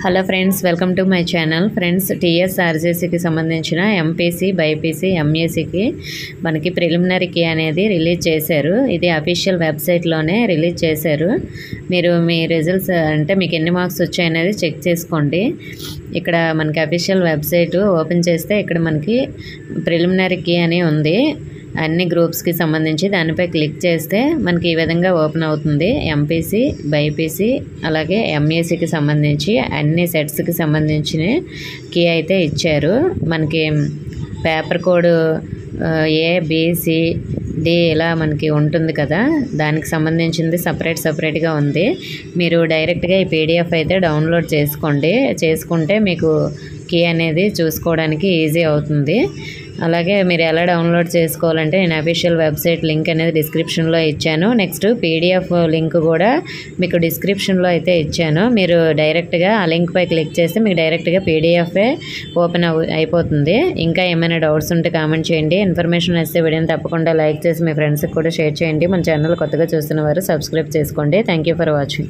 Hello friends, welcome to my channel. Friends, టీఎస్ఆర్జేసీకి సంబంధించిన MPC, BiPC, ఎంఏసీకి మనకి ప్రిలిమినరీ కీ అనేది రిలీజ్ చేశారు. ఇది అఫీషియల్ వెబ్సైట్లోనే రిలీజ్ చేశారు. మీరు మీ రిజల్ట్స్ అంటే మీకు ఎన్ని మార్క్స్ వచ్చాయనేది చెక్ చేసుకోండి. ఇక్కడ మనకి అఫీషియల్ వెబ్సైట్ ఓపెన్ చేస్తే ఇక్కడ మనకి ప్రిలిమినరీ కీ అని ఉంది. అన్ని గ్రూప్స్కి సంబంధించి దానిపై క్లిక్ చేస్తే మనకి ఈ విధంగా ఓపెన్ అవుతుంది. ఎంపీసీ, బైపీసీ అలాగే ఎంఏసీకి సంబంధించి అన్ని సెట్స్కి సంబంధించిన కీ అయితే ఇచ్చారు. మనకి పేపర్ కోడ్ ABCD ఇలా మనకి ఉంటుంది కదా, దానికి సంబంధించింది సపరేట్గా ఉంది. మీరు డైరెక్ట్గా ఈ PDF అయితే డౌన్లోడ్ చేసుకుంటే మీకు కీ అనేది చూసుకోవడానికి ఈజీ అవుతుంది. అలాగే మీరు ఎలా డౌన్లోడ్ చేసుకోవాలంటే నేను అఫీషియల్ వెబ్సైట్ లింక్ అనేది డిస్క్రిప్షన్లో ఇచ్చాను. నెక్స్ట్ PDF లింక్ కూడా మీకు డిస్క్రిప్షన్లో అయితే ఇచ్చాను. మీరు డైరెక్ట్గా ఆ లింక్పై క్లిక్ చేస్తే మీకు డైరెక్ట్గా PDF ఓపెన్ అయిపోతుంది. ఇంకా ఏమైనా డౌట్స్ ఉంటే కామెంట్ చేయండి. ఇన్ఫర్మేషన్ వస్తే వీడియోని తప్పకుండా లైక్ చేసి మీ ఫ్రెండ్స్కి కూడా షేర్ చేయండి. మన ఛానల్ కొత్తగా చూస్తున్న వారు సబ్స్క్రైబ్ చేసుకోండి. Thank you for watching.